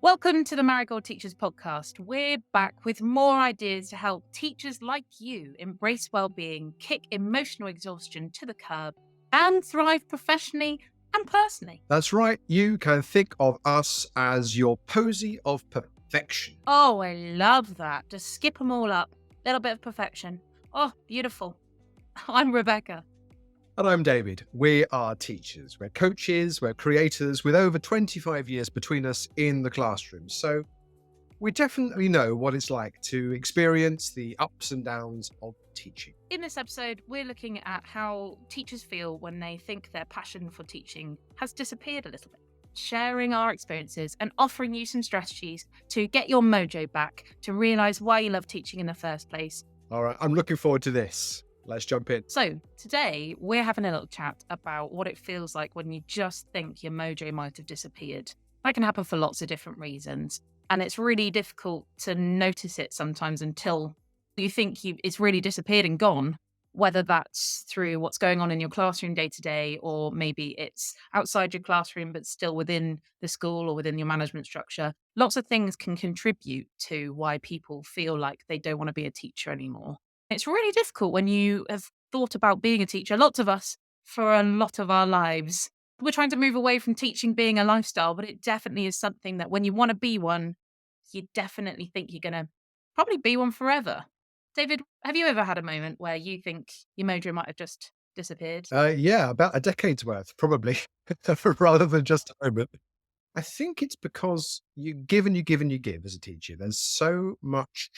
Welcome to the Marigold Teachers podcast. We're back with more ideas to help teachers like you embrace well-being, kick emotional exhaustion to the curb, and thrive professionally and personally. That's right. You can think of us as your posy of perfection. Oh, I love that. Just skip them all up. Little bit of perfection. Oh, beautiful. I'm Rebecca. And I'm David. We are teachers. We're coaches. We're creators with over 25 years between us in the classroom. So we definitely know what it's like to experience the ups and downs of teaching. In this episode, we're looking at how teachers feel when they think their passion for teaching has disappeared a little bit. Sharing our experiences and offering you some strategies to get your mojo back, to realise why you love teaching in the first place. All right. I'm looking forward to this. Let's jump in. So today we're having a little chat about what it feels like when you just think your mojo might have disappeared. That can happen for lots of different reasons. And it's really difficult to notice it sometimes until you think it's really disappeared and gone, whether that's through what's going on in your classroom day to day, or maybe it's outside your classroom, but still within the school or within your management structure. Lots of things can contribute to why people feel like they don't want to be a teacher anymore. It's really difficult when you have thought about being a teacher, lots of us, for a lot of our lives. We're trying to move away from teaching being a lifestyle, but it definitely is something that when you want to be one, you definitely think you're going to probably be one forever. David, have you ever had a moment where you think your mojo might have just disappeared? Yeah, about a decade's worth, probably, rather than just a moment. I think it's because you give and you give and you give as a teacher. There's so much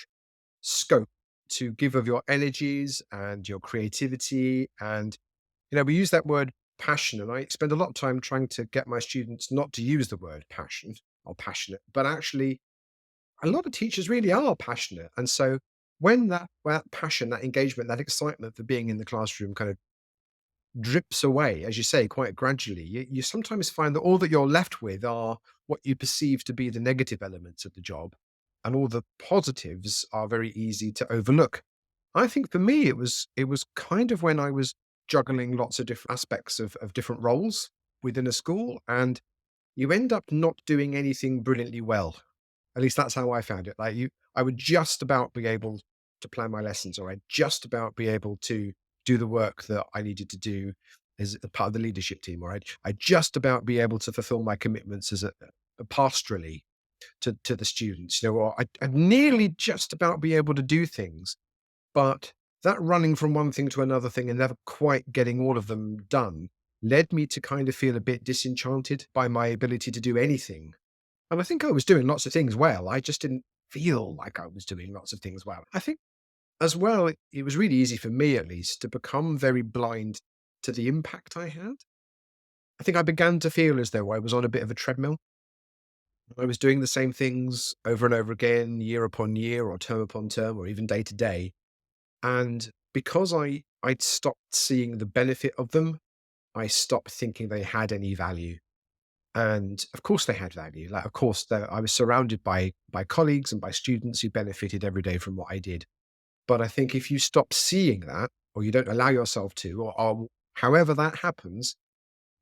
scope to give of your energies and your creativity. And, we use that word passion. And I spend a lot of time trying to get my students not to use the word passion or passionate, but actually, a lot of teachers really are passionate. And so when that passion, that engagement, that excitement for being in the classroom kind of drips away, as you say, quite gradually, you sometimes find that all that you're left with are what you perceive to be the negative elements of the job, and all the positives are very easy to overlook. I think for me, it was kind of when I was juggling lots of different aspects of different roles within a school, and you end up not doing anything brilliantly well. At least that's how I found it. I would just about be able to plan my lessons, or I'd just about be able to do the work that I needed to do as a part of the leadership team, or I'd just about be able to fulfill my commitments as a pastorally to the students, or I'd nearly just about be able to do things. But that running from one thing to another thing and never quite getting all of them done led me to kind of feel a bit disenchanted by my ability to do anything. And I think I was doing lots of things well. I just didn't feel like I was doing lots of things well. I think as well, it was really easy for me, at least, to become very blind to the impact I had. I think I began to feel as though I was on a bit of a treadmill. I was doing the same things over and over again, year upon year, or term upon term, or even day to day. And because I'd stopped seeing the benefit of them, I stopped thinking they had any value. And of course they had value. Like, of course, I was surrounded by colleagues and by students who benefited every day from what I did. But I think if you stop seeing that, or you don't allow yourself to, or however that happens,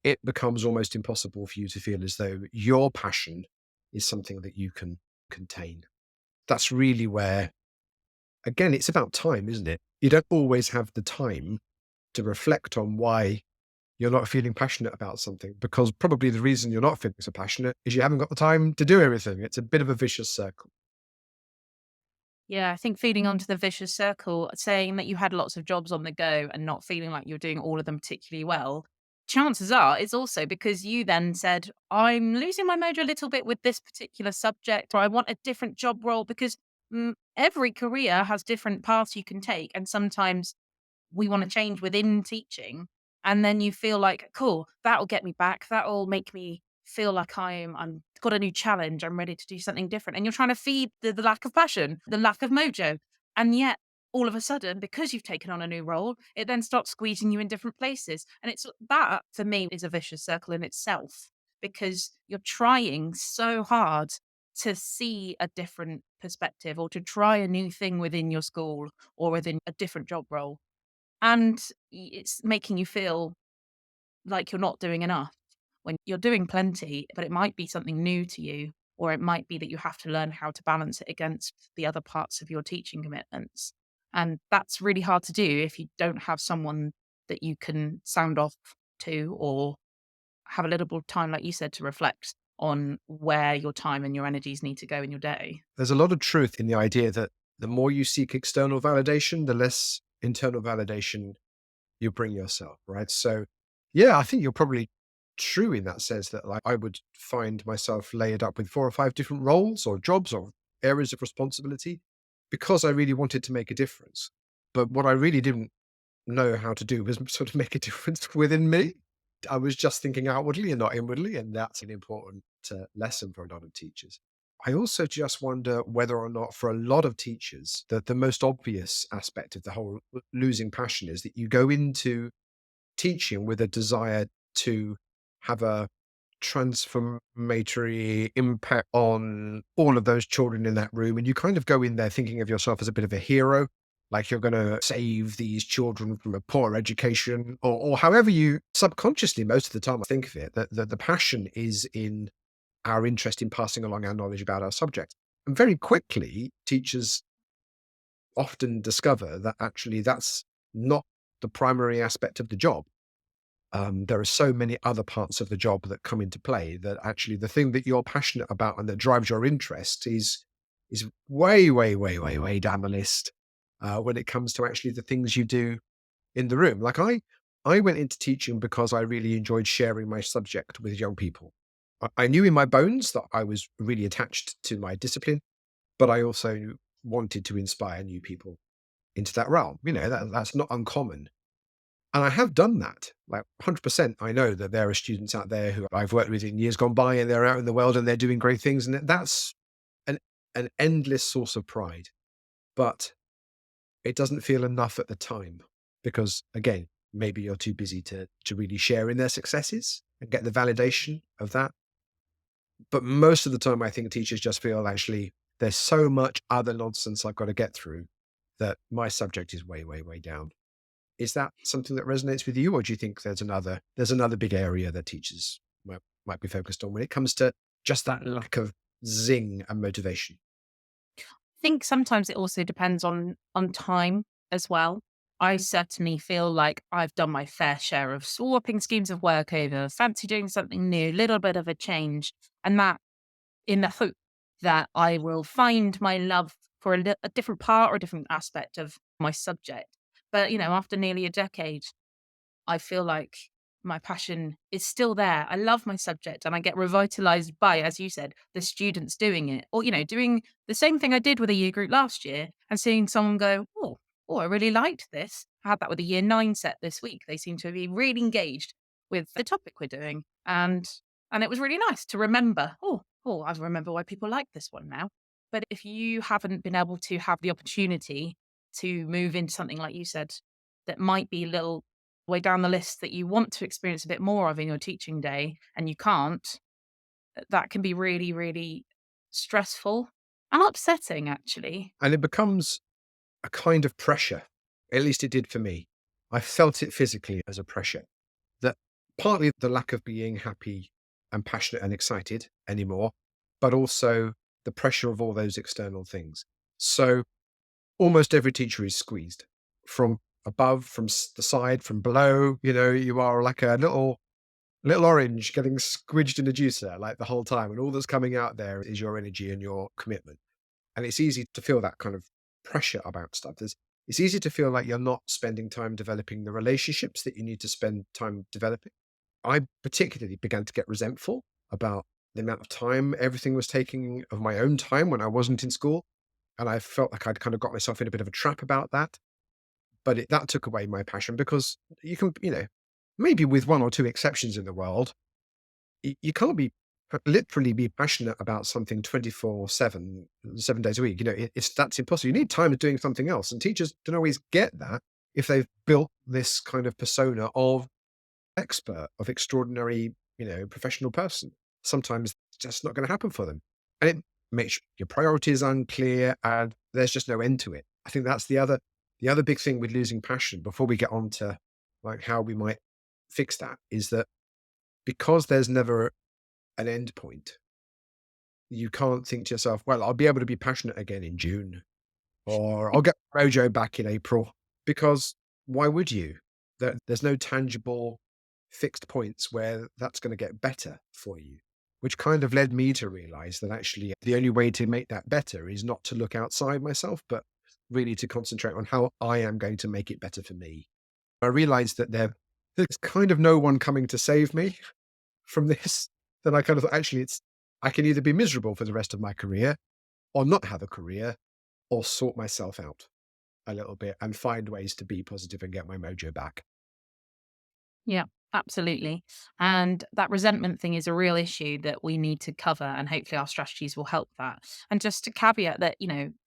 it becomes almost impossible for you to feel as though your passion is something that you can contain. That's really where, again, it's about time, isn't it? You don't always have the time to reflect on why you're not feeling passionate about something, because probably the reason you're not feeling so passionate is you haven't got the time to do everything. It's a bit of a vicious circle. Yeah, I think feeding onto the vicious circle, saying that you had lots of jobs on the go and not feeling like you're doing all of them particularly well, chances are it's also because you then said, I'm losing my mojo a little bit with this particular subject, or I want a different job role because every career has different paths you can take. And sometimes we want to change within teaching. And then you feel like, cool, that'll get me back. That'll make me feel like I'm got a new challenge. I'm ready to do something different. And you're trying to feed the lack of passion, the lack of mojo. And yet all of a sudden, because you've taken on a new role, it then starts squeezing you in different places. And it's that for me is a vicious circle in itself, because you're trying so hard to see a different perspective or to try a new thing within your school or within a different job role. And it's making you feel like you're not doing enough when you're doing plenty, but it might be something new to you. or it might be that you have to learn how to balance it against the other parts of your teaching commitments. And that's really hard to do if you don't have someone that you can sound off to, or have a little bit of time, like you said, to reflect on where your time and your energies need to go in your day. There's a lot of truth in the idea that the more you seek external validation, the less internal validation you bring yourself, right? So, yeah, I think you're probably true in that sense that like I would find myself layered up with 4 or 5 different roles or jobs or areas of responsibility because I really wanted to make a difference. But what I really didn't know how to do was sort of make a difference within me. I was just thinking outwardly and not inwardly, and that's an important lesson for a lot of teachers. I also just wonder whether or not, for a lot of teachers, that the most obvious aspect of the whole losing passion is that you go into teaching with a desire to have a transformatory impact on all of those children in that room. And you kind of go in there thinking of yourself as a bit of a hero, like you're going to save these children from a poor education, or however you subconsciously, most of the time, I think of it, that the passion is in our interest in passing along our knowledge about our subject. And very quickly, teachers often discover that actually that's not the primary aspect of the job. There are so many other parts of the job that come into play that actually the thing that you're passionate about and that drives your interest is way, way, way, way, way down the list when it comes to actually the things you do in the room. Like I went into teaching because I really enjoyed sharing my subject with young people. I knew in my bones that I was really attached to my discipline, but I also wanted to inspire new people into that realm. You know, that's not uncommon. And I have done that, like 100%. I know that there are students out there who I've worked with in years gone by and they're out in the world and they're doing great things. And that's an, an endless source of pride. But it doesn't feel enough at the time because, again, maybe you're too busy to really share in their successes and get the validation of that. But most of the time, I think teachers just feel actually there's so much other nonsense I've got to get through that my subject is way, way, way down. Is that something that resonates with you, or do you think there's another big area that teachers might be focused on when it comes to just that lack of zing and motivation? I think sometimes it also depends on time as well. I certainly feel like I've done my fair share of swapping schemes of work over, fancy doing something new, little bit of a change, and that in the hope that I will find my love for a different part or a different aspect of my subject. But after nearly a decade, I feel like my passion is still there. I love my subject and I get revitalized by, as you said, the students doing it, or, doing the same thing I did with a year group last year and seeing someone go, oh, I really liked this. I had that with a year 9 set this week. They seem to be really engaged with the topic we're doing. And it was really nice to remember, I remember why people like this one now. But if you haven't been able to have the opportunity to move into something like you said, that might be a little way down the list that you want to experience a bit more of in your teaching day and you can't, that can be really, really stressful and upsetting, actually. And it becomes a kind of pressure. At least it did for me. I felt it physically as a pressure that partly the lack of being happy and passionate and excited anymore, but also the pressure of all those external things. So almost every teacher is squeezed from above, from the side, from below. You know, you are like a little orange getting squidged in a juicer like the whole time, and all that's coming out there is your energy and your commitment. And it's easy to feel that kind of pressure about stuff. It's easy to feel like you're not spending time developing the relationships that you need to spend time developing. I particularly began to get resentful about the amount of time everything was taking of my own time when I wasn't in school. And I felt like I'd kind of got myself in a bit of a trap about that. But that took away my passion because you can, maybe with 1 or 2 exceptions in the world, you can't literally be passionate about something 24/7, 7 days a week. It's that's impossible. You need time of doing something else. And teachers don't always get that if they've built this kind of persona of expert, of extraordinary, professional person. Sometimes it's just not going to happen for them. And it makes your priorities unclear and there's just no end to it. I think that's the other big thing with losing passion before we get on to like how we might fix that is that because there's never an end point, you can't think to yourself, well, I'll be able to be passionate again in June, or I'll get mojo back in April, because why would you? There's no tangible fixed points where that's going to get better for you, which kind of led me to realize that actually the only way to make that better is not to look outside myself, but really to concentrate on how I am going to make it better for me. I realized that there's kind of no one coming to save me from this. Then I kind of thought, actually, I can either be miserable for the rest of my career or not have a career or sort myself out a little bit and find ways to be positive and get my mojo back. Yeah, absolutely. And that resentment thing is a real issue that we need to cover, and hopefully our strategies will help that. And just to caveat that,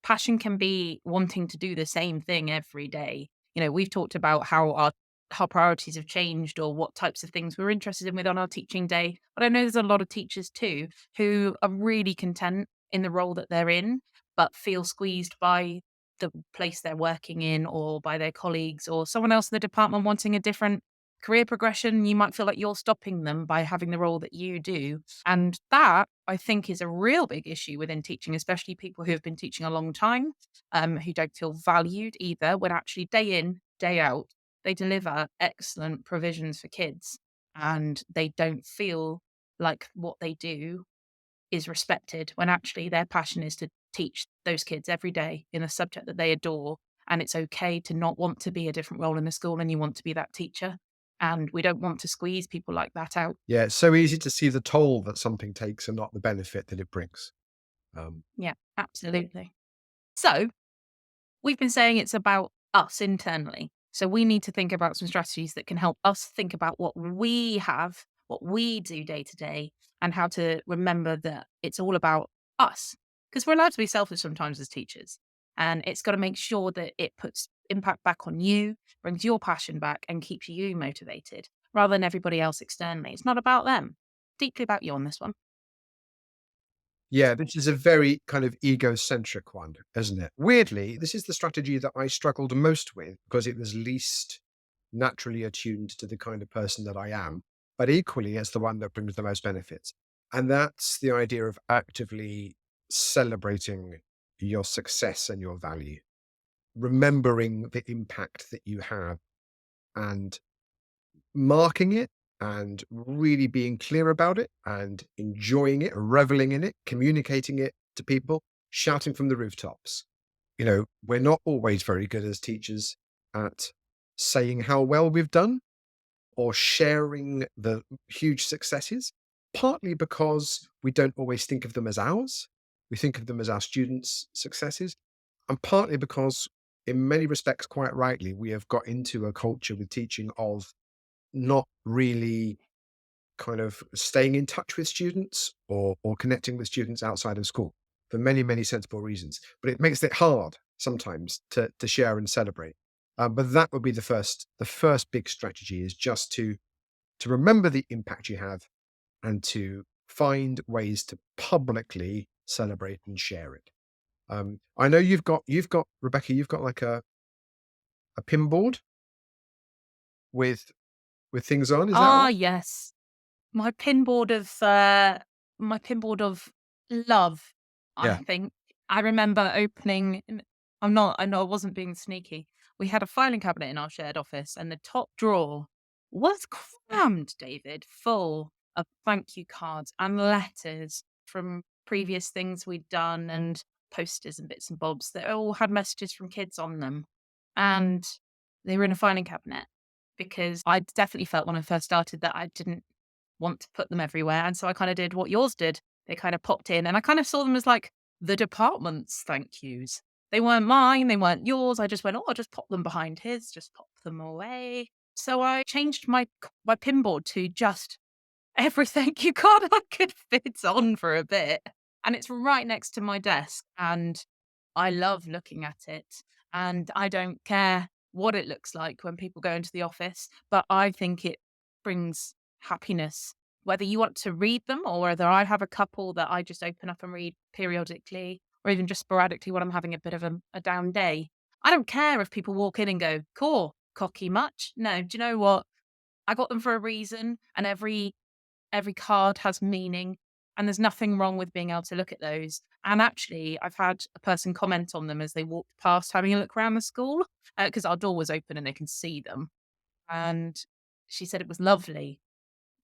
passion can be wanting to do the same thing every day. We've talked about how priorities have changed or what types of things we're interested in with on our teaching day. But I know there's a lot of teachers too who are really content in the role that they're in, but feel squeezed by the place they're working in or by their colleagues or someone else in the department wanting a different career progression. You might feel like you're stopping them by having the role that you do. And that, I think, is a real big issue within teaching, especially people who have been teaching a long time, who don't feel valued either, when actually day in, day out, they deliver excellent provisions for kids and they don't feel like what they do is respected when actually their passion is to teach those kids every day in a subject that they adore. And it's okay to not want to be a different role in the school and you want to be that teacher. And we don't want to squeeze people like that out. Yeah, it's so easy to see the toll that something takes and not the benefit that it brings. Um, Yeah, absolutely. So we've been saying it's about us internally. So we need to think about some strategies that can help us think about what we have, what we do day to day, and how to remember that it's all about us. Because we're allowed to be selfish sometimes as teachers. And it's got to make sure that it puts impact back on you, brings your passion back, and keeps you motivated rather than everybody else externally. It's not about them, deeply about you on this one. yeah, this is a very kind of egocentric one, isn't it? Weirdly, this is the strategy that I struggled most with because it was least naturally attuned to the kind of person that I am, but equally it's the one that brings the most benefits. And that's the idea of actively celebrating your success and your value, remembering the impact that you have and marking it and really being clear about it and enjoying it, reveling in it, communicating it to people, shouting from the rooftops. We're not always very good as teachers at saying how well we've done or sharing the huge successes, partly because we don't always think of them as ours. We think of them as our students' successes, and partly because, in many respects, quite rightly, we have got into a culture with teaching of not really kind of staying in touch with students or connecting with students outside of school for many, many sensible reasons. But it makes it hard sometimes to share and celebrate. But that would be the first big strategy is just to remember the impact you have and to find ways to publicly celebrate and share it. I know you've got Rebecca, you've got like a pin board with things on. Is that Ah, right? yes. My pinboard of love, I Yeah. think. I remember opening I know I wasn't being sneaky. We had a filing cabinet in our shared office and the top drawer was crammed, David, full of thank you cards and letters from previous things we'd done and posters and bits and bobs that all had messages from kids on them. And they were in a filing cabinet because I definitely felt when I first started that I didn't want to put them everywhere. And so I kind of did what yours did. They kind of popped in and I kind of saw them as like the department's thank yous. They weren't mine, they weren't yours. I just went, oh, I'll just pop them behind his, just pop them away. So I changed my pinboard to just everything you card I could fit on for a bit. And it's right next to my desk. And I love looking at it. And I don't care what it looks like when people go into the office, but I think it brings happiness. Whether you want to read them or whether I have a couple that I just open up and read periodically or even just sporadically when I'm having a bit of a down day. I don't care if people walk in and go, cool, cocky much. No, do you know what? I got them for a reason and every card has meaning, And there's nothing wrong with being able to look at those. And actually, I've had a person comment on them as they walked past having a look around the school because our door was open and they can see them. And she said it was lovely,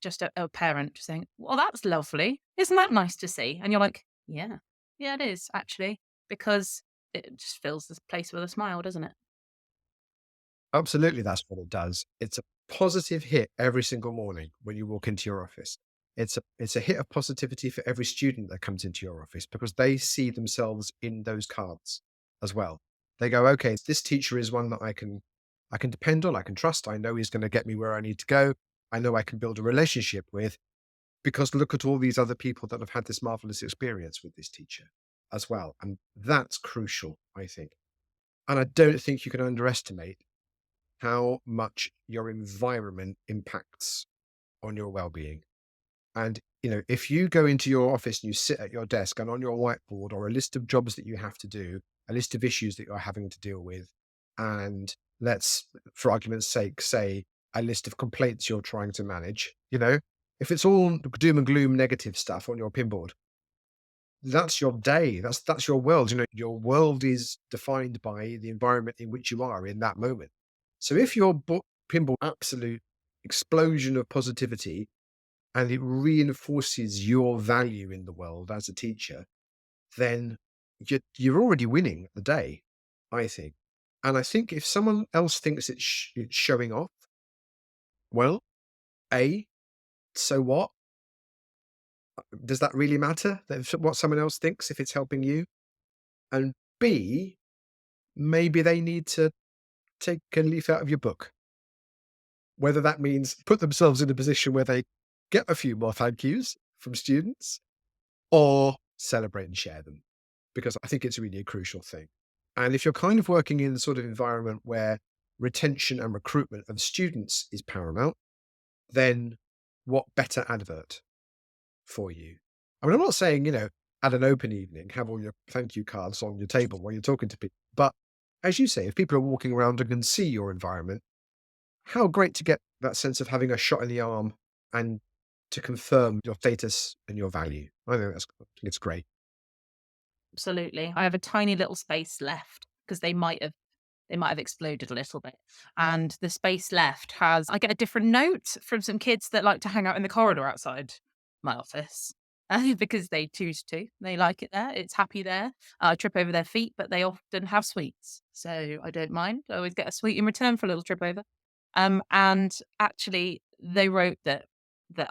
just a parent just saying, "Well, that's lovely. Isn't that nice to see?" And you're like, "Yeah, yeah, it is actually," because it just fills this place with a smile, doesn't it? Absolutely, that's what it does. It's a positive hit every single morning when you walk into your office. It's a hit of positivity for every student that comes into your office because they see themselves in those cards as well. They go, okay, this teacher is one that I can depend on, I can trust. I know he's going to get me where I need to go. I know I can build a relationship with because look at all these other people that have had this marvelous experience with this teacher as well. And that's crucial, I think. And I don't think you can underestimate how much your environment impacts on your well-being. And, if you go into your office and you sit at your desk and on your whiteboard or a list of jobs that you have to do, a list of issues that you're having to deal with, and let's, for argument's sake, say a list of complaints you're trying to manage, if it's all doom and gloom negative stuff on your pinboard, that's your day. That's your world. Your world is defined by the environment in which you are in that moment. So if your pinball absolute explosion of positivity and it reinforces your value in the world as a teacher, then you're already winning the day, I think. And I think if someone else thinks it's showing off, well, A, so what? Does that really matter? What someone else thinks if it's helping you? And B, maybe they need to take a leaf out of your book. Whether that means put themselves in a position where they get a few more thank yous from students or celebrate and share them, because I think it's really a crucial thing. And if you're kind of working in the sort of environment where retention and recruitment of students is paramount, then what better advert for you? I mean, I'm not saying, at an open evening, have all your thank you cards on your table while you're talking to people. But as you say, if people are walking around and can see your environment, how great to get that sense of having a shot in the arm and to confirm your status and your value. I think it's great. Absolutely. I have a tiny little space left because they might have exploded a little bit. And the space left has I get a different note from some kids that like to hang out in the corridor outside my office. Because they choose to. They like it there. It's happy there. I trip over their feet, but they often have sweets. So I don't mind. I always get a sweet in return for a little trip over. And actually they wrote that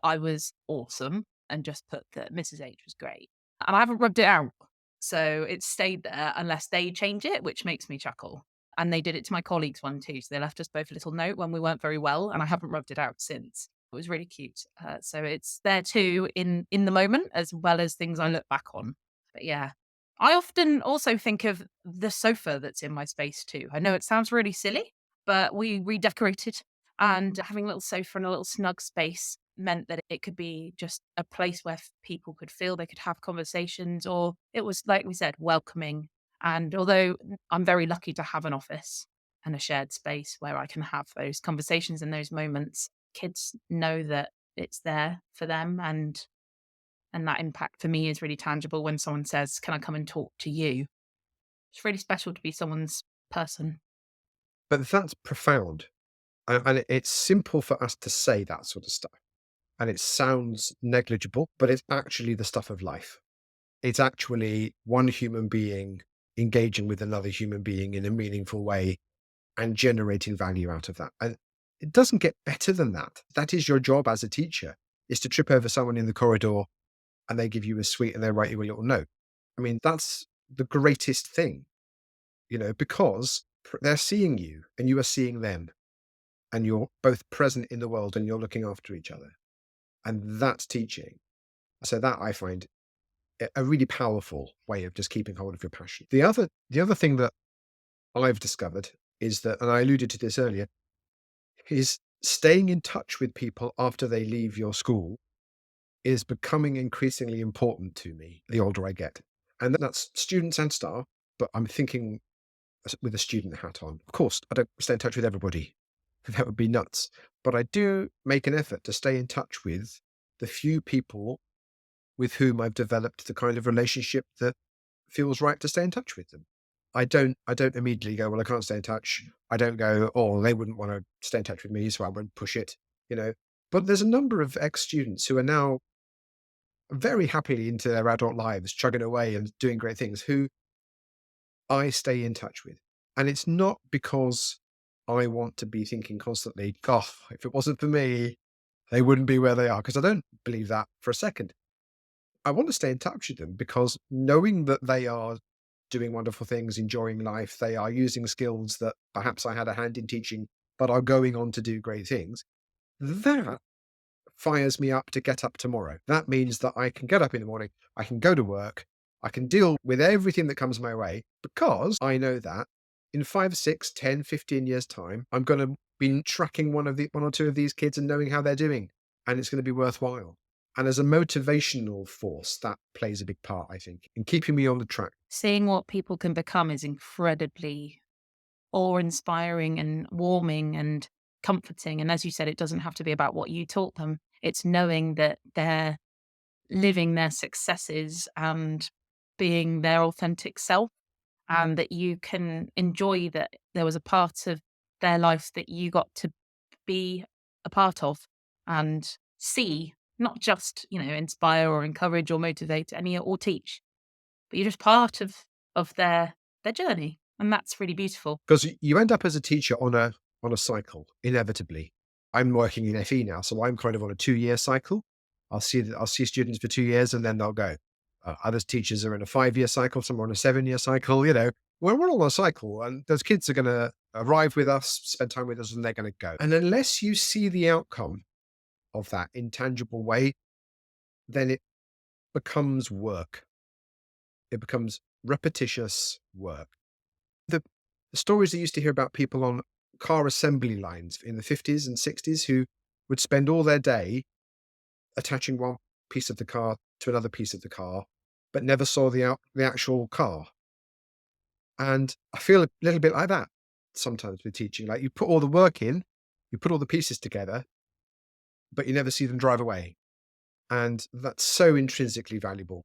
I was awesome and just put that Mrs. H was great. And I haven't rubbed it out. So it's stayed there unless they change it, which makes me chuckle. And they did it to my colleagues one too. So they left us both a little note when we weren't very well, and I haven't rubbed it out since. It was really cute. So it's there too in the moment as well as things I look back on. But yeah, I often also think of the sofa that's in my space too. I know it sounds really silly, but we redecorated and having a little sofa and a little snug space meant that it could be just a place where people could feel they could have conversations, or it was, like we said, welcoming. And although I'm very lucky to have an office and a shared space where I can have those conversations in those moments, kids know that it's there for them, and that impact for me is really tangible when someone says, "Can I come and talk to you?" It's really special to be someone's person. But that's profound. And it's simple for us to say that sort of stuff. And it sounds negligible, but it's actually the stuff of life. It's actually one human being engaging with another human being in a meaningful way and generating value out of that. And it doesn't get better than that. That is your job as a teacher, is to trip over someone in the corridor and they give you a sweet and they write you a little note. I mean, that's the greatest thing, because they're seeing you and you are seeing them and you're both present in the world and you're looking after each other. And that's teaching. So that I find a really powerful way of just keeping hold of your passion. The other thing that I've discovered is that, and I alluded to this earlier, is staying in touch with people after they leave your school is becoming increasingly important to me the older I get. And that's students and staff, but I'm thinking with a student hat on. Of course, I don't stay in touch with everybody. That would be nuts. But I do make an effort to stay in touch with the few people with whom I've developed the kind of relationship that feels right to stay in touch with them. I don't immediately go, "Well, I can't stay in touch." I don't go, "Oh, they wouldn't wanna stay in touch with me, so I won't push it," you know? But there's a number of ex-students who are now very happily into their adult lives, chugging away and doing great things, who I stay in touch with. And it's not because I want to be thinking constantly, "God, if it wasn't for me, they wouldn't be where they are," because I don't believe that for a second. I want to stay in touch with them because knowing that they are doing wonderful things, enjoying life, they are using skills that perhaps I had a hand in teaching, but are going on to do great things, that fires me up to get up tomorrow. That means that I can get up in the morning, I can go to work, I can deal with everything that comes my way because I know that in 5, 6, 10, 15 years' time, I'm going to be tracking one or two of these kids and knowing how they're doing. And it's going to be worthwhile. And as a motivational force, that plays a big part, I think, in keeping me on the track. Seeing what people can become is incredibly awe-inspiring and warming and comforting. And as you said, it doesn't have to be about what you taught them. It's knowing that they're living their successes and being their authentic self, and that you can enjoy that there was a part of their life that you got to be a part of and see, not just, inspire or encourage or motivate any or teach, but you're just part of their journey. And that's really beautiful. Because you end up as a teacher on a cycle, inevitably. I'm working in FE now, so I'm kind of on a 2-year cycle. I'll see students for 2 years and then they'll go. Other teachers are in a 5-year cycle, some are on a 7-year cycle, you know. We're all on a cycle, and those kids are gonna arrive with us, spend time with us, and they're gonna go. And unless you see the outcome of that intangible way, then it becomes work. It becomes repetitious work. The the stories I used to hear about people on car assembly lines in the 50s and 60s who would spend all their day attaching one piece of the car to another piece of the car, but never saw the actual car. And I feel a little bit like that sometimes with teaching. Like you put all the work in, you put all the pieces together, but you never see them drive away. And that's so intrinsically valuable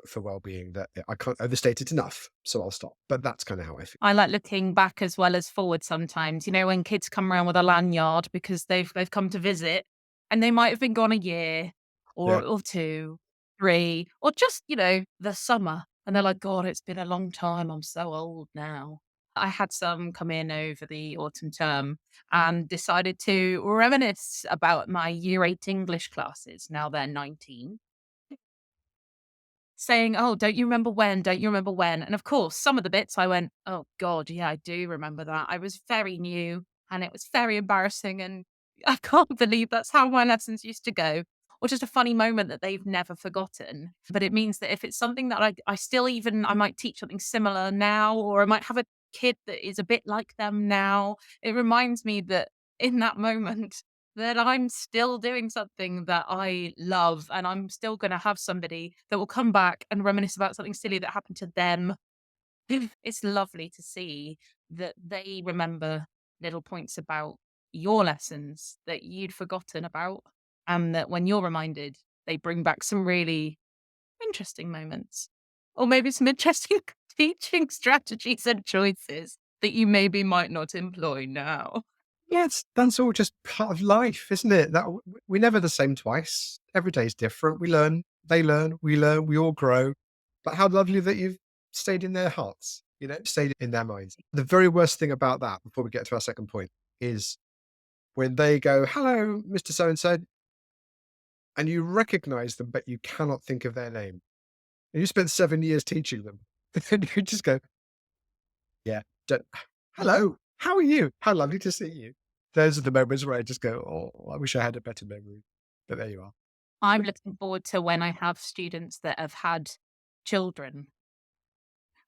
for well-being that I can't overstate it enough. So I'll stop. But that's kind of how I feel. I like looking back as well as forward sometimes. When kids come around with a lanyard because they've come to visit and they might have been gone a year Yeah. or 2, 3, or just, the summer. And they're like, God, it's been a long time. I'm so old now. I had some come in over the autumn term and decided to reminisce about my year 8 English classes. Now they're 19, saying, "Oh, don't you remember when? Don't you remember when?" And of course, some of the bits I went, "Oh god, yeah, I do remember that. I was very new and it was very embarrassing and I can't believe that's how my lessons used to go." Or just a funny moment that they've never forgotten. But it means that if it's something that I still even I might teach something similar now, or I might have a kid that is a bit like them now, it reminds me that in that moment that I'm still doing something that I love, and I'm still gonna have somebody that will come back and reminisce about something silly that happened to them. It's lovely to see that they remember little points about your lessons that you'd forgotten about, and that when you're reminded, they bring back some really interesting moments. Or maybe some interesting teaching strategies and choices that you maybe might not employ now. Yes, that's all just part of life, isn't it? We're never the same twice. Every day is different. We learn, they learn, we all grow. But how lovely that you've stayed in their hearts, stayed in their minds. The very worst thing about that, before we get to our second point, is when they go, "Hello, Mr. So and so," and you recognize them, but you cannot think of their name. And you spent 7 years teaching them. And you just go, "Yeah, don't hello, how are you? How lovely to see you." Those are the moments where I just go, "Oh, I wish I had a better memory." But there you are. I'm looking forward to when I have students that have had children.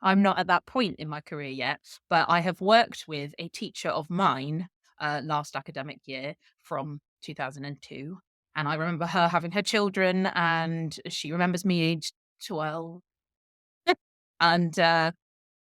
I'm not at that point in my career yet, but I have worked with a teacher of mine last academic year from 2002. And I remember her having her children, and she remembers me aged 12. And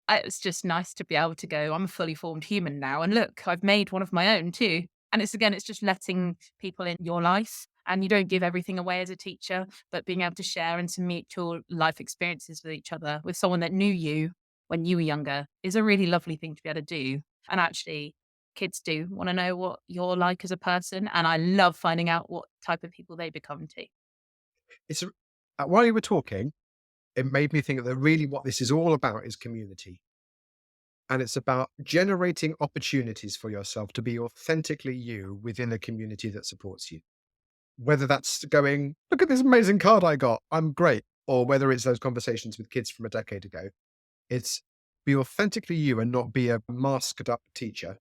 it's just nice to be able to go, I'm a fully formed human now. And look, I've made one of my own too. And it's just letting people in your life and you don't give everything away as a teacher, but being able to share and some mutual life experiences with each other with someone that knew you when you were younger is a really lovely thing to be able to do. And actually, kids do want to know what you're like as a person. And I love finding out what type of people they become too. It's while you were talking, it made me think that really what this is all about is community. And it's about generating opportunities for yourself to be authentically you within a community that supports you. Whether that's going, look at this amazing card I got, I'm great. Or whether it's those conversations with kids from a decade ago. It's be authentically you and not be a masked up teacher,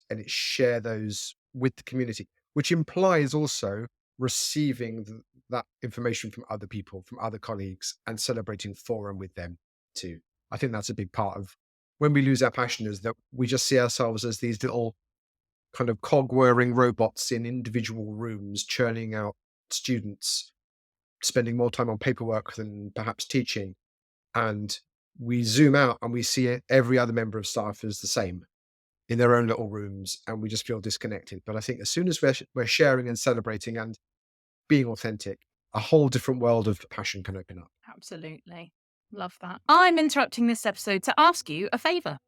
and it's share those with the community, which implies also receiving that information from other people, from other colleagues, and celebrating for and with them too. I think that's a big part of when we lose our passion, is that we just see ourselves as these little kind of cog whirring robots in individual rooms, churning out students, spending more time on paperwork than perhaps teaching. And we zoom out and we see every other member of staff as the same in their own little rooms, and we just feel disconnected. But I think as soon as we're sharing and celebrating and being authentic, a whole different world of passion can open up. Absolutely. Love that. I'm interrupting this episode to ask you a favour.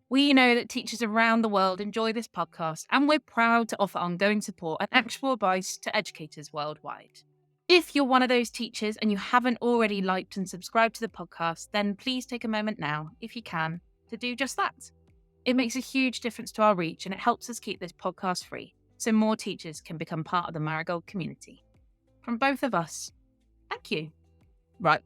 We know that teachers around the world enjoy this podcast, and we're proud to offer ongoing support and actual advice to educators worldwide. If you're one of those teachers and you haven't already liked and subscribed to the podcast, then please take a moment now, if you can, to do just that. It makes a huge difference to our reach and it helps us keep this podcast free so more teachers can become part of the Marigold community. From both of us, thank you. Right,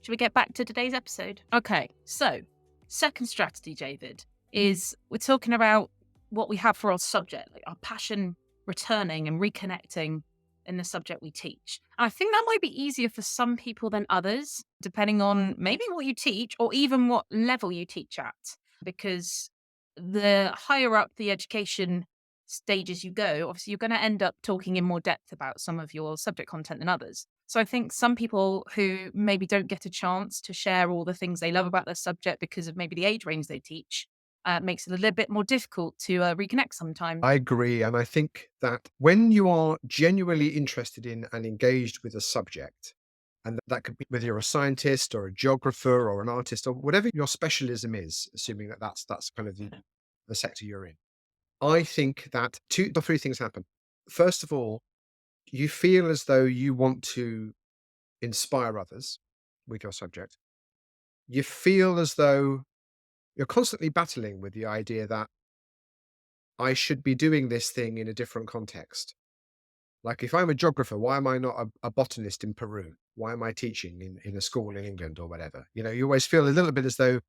should we get back to today's episode? Okay, so second strategy, David, is we're talking about what we have for our subject, like our passion returning and reconnecting in the subject we teach. And I think that might be easier for some people than others, depending on maybe what you teach or even what level you teach at. Because the higher up the education stages you go, obviously you're going to end up talking in more depth about some of your subject content than others. So I think some people who maybe don't get a chance to share all the things they love about their subject because of maybe the age range they teach, makes it a little bit more difficult to reconnect sometimes. I agree. And I think that when you are genuinely interested in and engaged with a subject, and that could be whether you're a scientist or a geographer or an artist or whatever your specialism is, assuming that that's kind of the sector you're in. I think that two or three things happen. First of all, you feel as though you want to inspire others with your subject. You feel as though you're constantly battling with the idea that I should be doing this thing in a different context. Like if I'm a geographer, why am I not a botanist in Peru? Why am I teaching in a school in England or whatever? You know, you always feel a little bit as though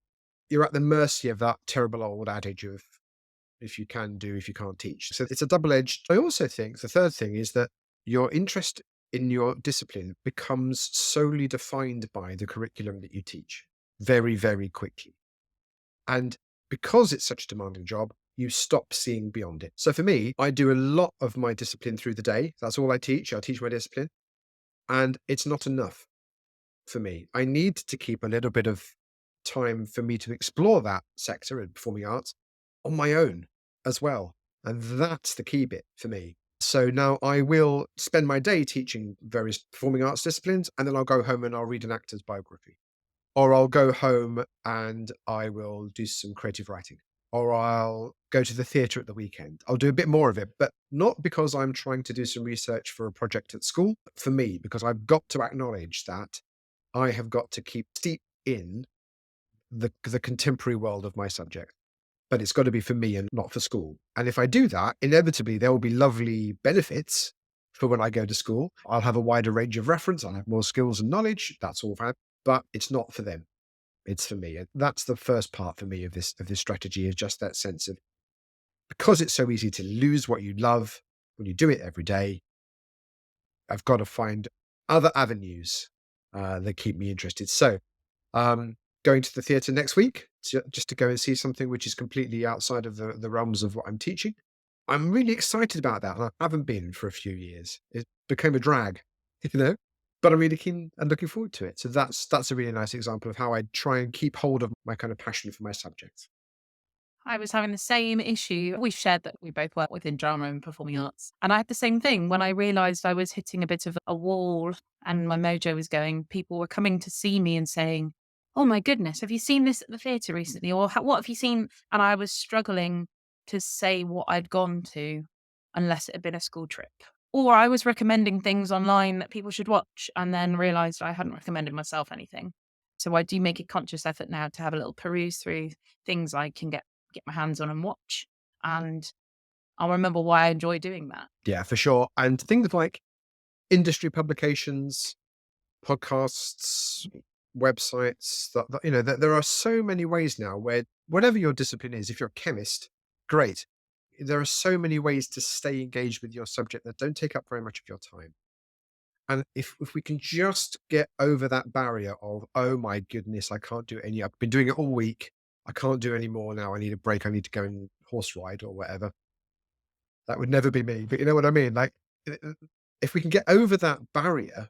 you're at the mercy of that terrible old adage of if you can do, if you can't teach. So it's a double edged. I also think the third thing is that your interest in your discipline becomes solely defined by the curriculum that you teach very, very quickly. And because it's such a demanding job, you stop seeing beyond it. So for me, I do a lot of my discipline through the day. That's all I teach. I teach my discipline. And it's not enough for me. I need to keep a little bit of time for me to explore that sector in performing arts on my own as well. And that's the key bit for me. So now I will spend my day teaching various performing arts disciplines, and then I'll go home and I'll read an actor's biography. Or I'll go home and I will do some creative writing. Or I'll go to the theatre at the weekend. I'll do a bit more of it, but not because I'm trying to do some research for a project at school, but for me, because I've got to acknowledge that I have got to keep steep in the contemporary world of my subject. But it's got to be for me and not for school. And if I do that, inevitably there will be lovely benefits for when I go to school. I'll have a wider range of reference. I'll have more skills and knowledge. That's all fine, but it's not for them. It's for me. And that's the first part for me of this strategy, is just that sense of, because it's so easy to lose what you love when you do it every day, I've got to find other avenues that keep me interested. So going to the theatre next week just to go and see something which is completely outside of the realms of what I'm teaching. I'm really excited about that. And I haven't been for a few years. It became a drag, you know, but I'm really keen and looking forward to it. So that's a really nice example of how I try and keep hold of my kind of passion for my subjects. I was having the same issue. We've shared that we both work within drama and performing arts. And I had the same thing when I realized I was hitting a bit of a wall and my mojo was going. People were coming to see me and saying, "Oh my goodness, have you seen this at the theatre recently?" Or "What have you seen?" And I was struggling to say what I'd gone to unless it had been a school trip. Or I was recommending things online that people should watch and then realized I hadn't recommended myself anything. So I do make a conscious effort now to have a little peruse through things I can get my hands on and watch. And I'll remember why I enjoy doing that. Yeah, for sure. And things like industry publications, podcasts, websites, there are so many ways now where whatever your discipline is, if you're a chemist, great. There are so many ways to stay engaged with your subject that don't take up very much of your time. And if we can just get over that barrier of, oh my goodness, I can't do it any, I've been doing it all week. I can't do any more now. I need a break. I need to go and horse ride or whatever. That would never be me. But you know what I mean? Like, if we can get over that barrier,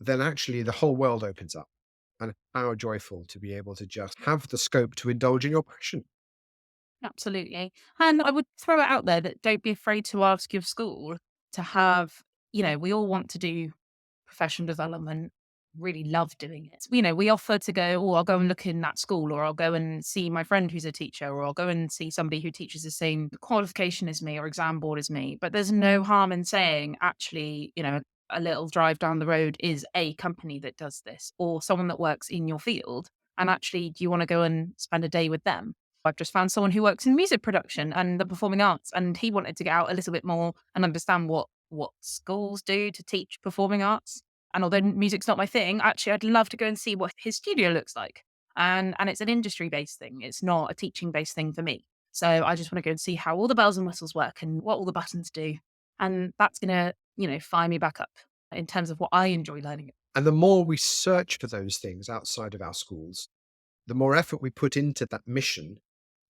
then actually the whole world opens up. And how joyful to be able to just have the scope to indulge in your passion. Absolutely. And I would throw it out there that don't be afraid to ask your school to have, we all want to do professional development, really love doing it. We offer to go, oh, I'll go and look in that school, or I'll go and see my friend who's a teacher, or I'll go and see somebody who teaches the same qualification as me or exam board as me. But there's no harm in saying, actually, a little drive down the road is a company that does this, or someone that works in your field. And actually, do you want to go and spend a day with them? I've just found someone who works in music production and the performing arts, and he wanted to get out a little bit more and understand what schools do to teach performing arts. And although music's not my thing, actually, I'd love to go and see what his studio looks like. And it's an industry based thing. It's not a teaching based thing for me. So I just want to go and see how all the bells and whistles work and what all the buttons do. And that's gonna, fire me back up in terms of what I enjoy learning. And the more we search for those things outside of our schools, the more effort we put into that mission,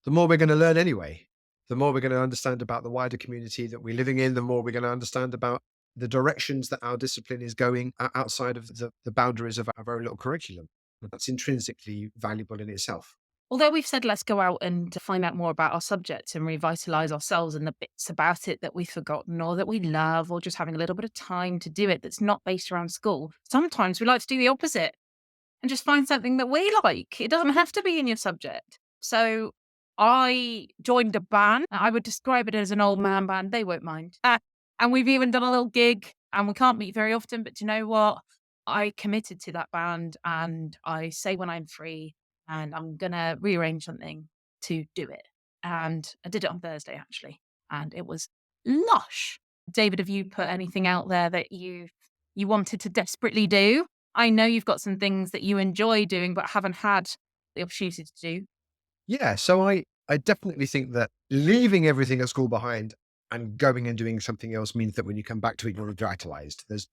the more we're going to learn anyway. The more we're going to understand about the wider community that we're living in, the more we're going to understand about the directions that our discipline is going outside of the boundaries of our very little curriculum. That's intrinsically valuable in itself. Although we've said let's go out and find out more about our subject and revitalize ourselves and the bits about it that we've forgotten or that we love, or just having a little bit of time to do it that's not based around school, sometimes we like to do the opposite and just find something that we like. It doesn't have to be in your subject. So I joined a band. I would describe it as an old man band. They won't mind. And we've even done a little gig, and we can't meet very often. But do you know what? I committed to that band, and I say when I'm free and I'm going to rearrange something to do it. And I did it on Thursday, actually. And it was lush. David, have you put anything out there that you wanted to desperately do? I know you've got some things that you enjoy doing, but haven't had the opportunity to do. Yeah, so I definitely think that leaving everything at school behind and going and doing something else means that when you come back to it, you're revitalized. There's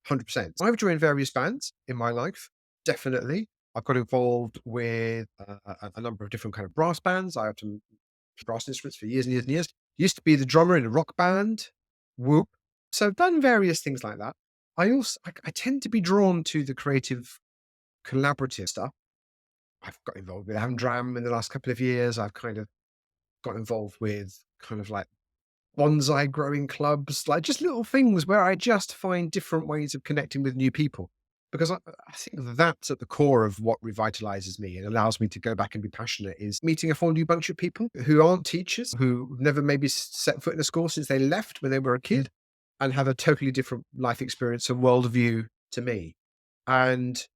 100%. I've joined various bands in my life, definitely. I've got involved with a number of different kind of brass bands. I have some brass instruments for years and years and years. Used to be the drummer in a rock band, Whoop. So I've done various things like that. I tend to be drawn to the creative, collaborative stuff. I've got involved with Amdram in the last couple of years. I've kind of got involved with kind of like bonsai growing clubs, like just little things where I just find different ways of connecting with new people. Because I think that's at the core of what revitalizes me and allows me to go back and be passionate is meeting a whole new bunch of people who aren't teachers, who never maybe set foot in a school since they left when they were a kid and have a totally different life experience and worldview to me. And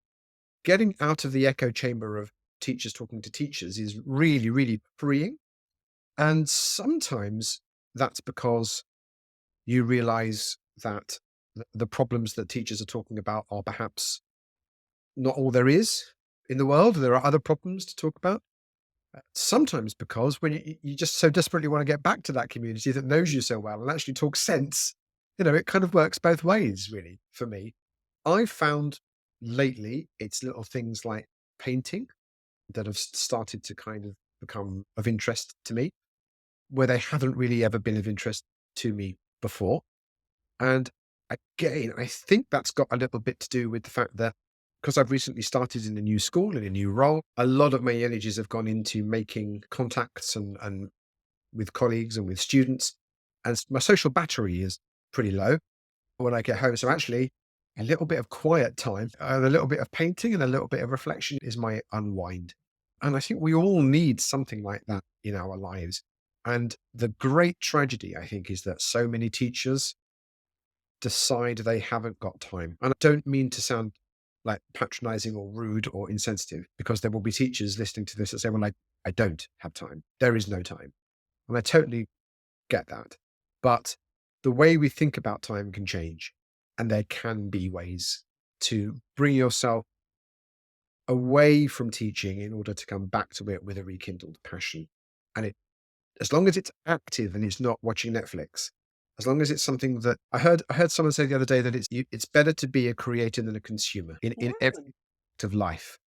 getting out of the echo chamber of teachers talking to teachers is really, really freeing. And sometimes that's because you realize that the problems that teachers are talking about are perhaps not all there is in the world. There are other problems to talk about. Sometimes because when you just so desperately want to get back to that community that knows you so well and actually talk sense, it kind of works both ways, really, for me. I've found lately it's little things like painting that have started to kind of become of interest to me, where they haven't really ever been of interest to me before. And again, I think that's got a little bit to do with the fact that because I've recently started in a new school, in a new role, a lot of my energies have gone into making contacts and with colleagues and with students. And my social battery is pretty low when I get home. So actually, a little bit of quiet time and a little bit of painting and a little bit of reflection is my unwind. And I think we all need something like that in our lives. And the great tragedy, I think, is that so many teachers decide they haven't got time. And I don't mean to sound like patronizing or rude or insensitive, because there will be teachers listening to this that say, well, I don't have time. There is no time. And I totally get that. But the way we think about time can change. And there can be ways to bring yourself away from teaching in order to come back to it with a rekindled passion. And as long as it's active and it's not watching Netflix, as long as it's something that I heard someone say the other day that it's better to be a creator than a consumer in every Mm. aspect of life.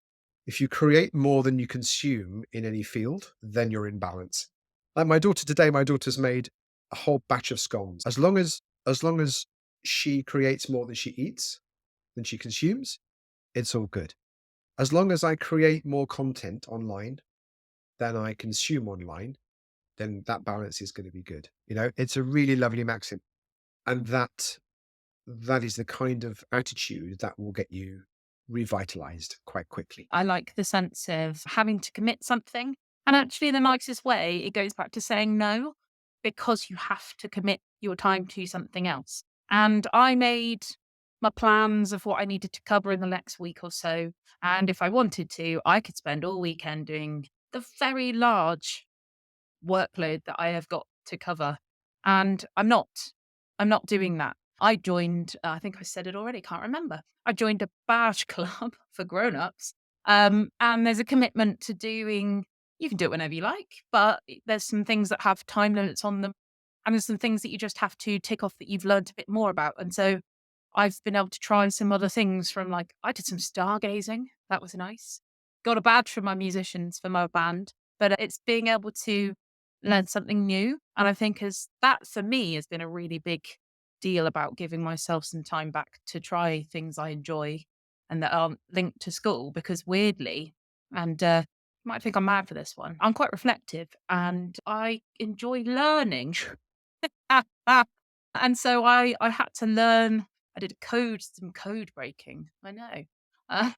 If you create more than you consume in any field, then you're in balance. Like my daughter today, my daughter's made a whole batch of scones. As long as she creates more than she eats, than she consumes, it's all good. As long as I create more content online than I consume online, then that balance is going to be good. It's a really lovely maxim. And that is the kind of attitude that will get you revitalized quite quickly. I like the sense of having to commit something. And actually, the nicest way, it goes back to saying no, because you have to commit your time to something else. And I made my plans of what I needed to cover in the next week or so. And if I wanted to, I could spend all weekend doing the very large workload that I have got to cover. And I'm not doing that. I joined, I think I said it already, can't remember. I joined a barge club for grown-ups. And there's a commitment to doing, you can do it whenever you like, but there's some things that have time limits on them. And there's some things that you just have to tick off that you've learned a bit more about. And so I've been able to try some other things from, like, I did some stargazing. That was nice. Got a badge from my musicians for my band, but it's being able to learn something new. And I think as that for me has been a really big deal about giving myself some time back to try things I enjoy and that aren't linked to school, because weirdly, and you might think I'm mad for this one, I'm quite reflective and I enjoy learning. And so I had to learn. I did some code breaking. I know. Uh,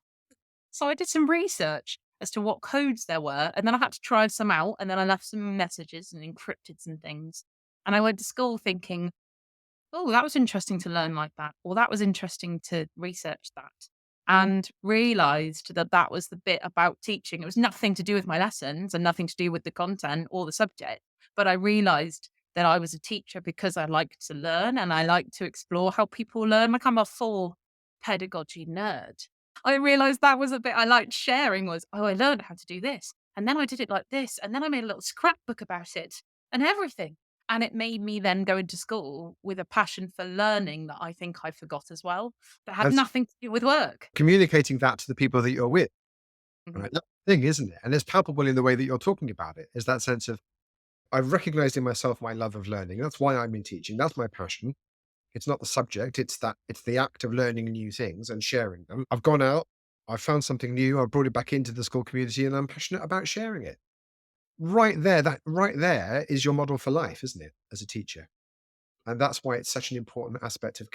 so I did some research as to what codes there were, and then I had to try some out, and then I left some messages and encrypted some things. And I went to school thinking, oh, that was interesting to learn like that, or that was interesting to research that, and realized that that was the bit about teaching. It was nothing to do with my lessons and nothing to do with the content or the subject. But I realized that I was a teacher because I like to learn and I like to explore how people learn. Like, I'm a full pedagogy nerd. I realized that was a bit I liked sharing was, oh, I learned how to do this. And then I did it like this. And then I made a little scrapbook about it and everything. And it made me then go into school with a passion for learning that I think I forgot as well, that had And nothing to do with work. communicating that to the people that you're with, Mhm. right? That's the thing, isn't it? And it's palpable in the way that you're talking about it, is that sense of, I've recognized in myself my love of learning. That's why I'm in teaching. That's my passion. It's not the subject. It's the act of learning new things and sharing them. I've gone out, I've found something new, I've brought it back into the school community, and I'm passionate about sharing it. That right there is your model for life, isn't it? As a teacher. And that's why it's such an important aspect of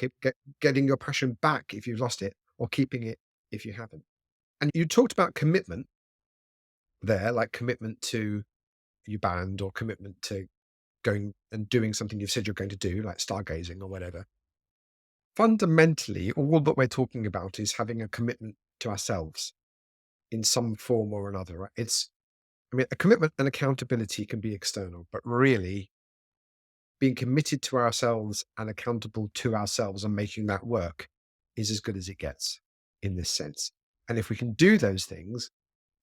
getting your passion back if you've lost it, or keeping it if you haven't. And you talked about commitment there, like commitment to your band or commitment to going and doing something you've said you're going to do, like stargazing or whatever. Fundamentally, all that we're talking about is having a commitment to ourselves in some form or another. Right? A commitment and accountability can be external, but really being committed to ourselves and accountable to ourselves and making that work is as good as it gets in this sense. And if we can do those things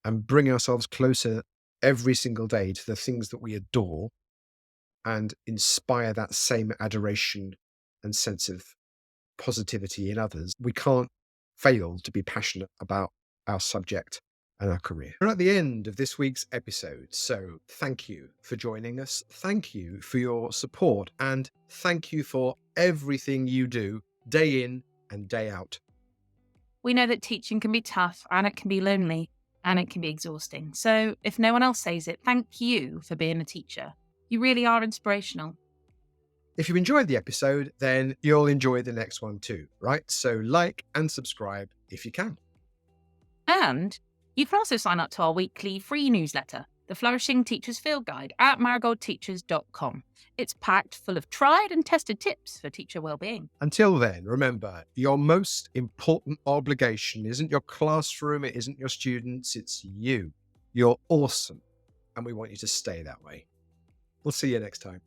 and bring ourselves closer every single day to the things that we adore and inspire that same adoration and sense of positivity in others, we can't fail to be passionate about our subject and our career. We're at the end of this week's episode, so thank you for joining us. Thank you for your support, and thank you for everything you do day in and day out. We know that teaching can be tough and it can be lonely and it can be exhausting. So if no one else says it, thank you for being a teacher. You really are inspirational. If you enjoyed the episode, then you'll enjoy the next one too, right? So like and subscribe if you can. And you can also sign up to our weekly free newsletter, the Flourishing Teachers Field Guide, at marigoldteachers.com. It's packed full of tried and tested tips for teacher well-being. Until then, remember, your most important obligation isn't your classroom, it isn't your students, it's you. You're awesome, and we want you to stay that way. We'll see you next time.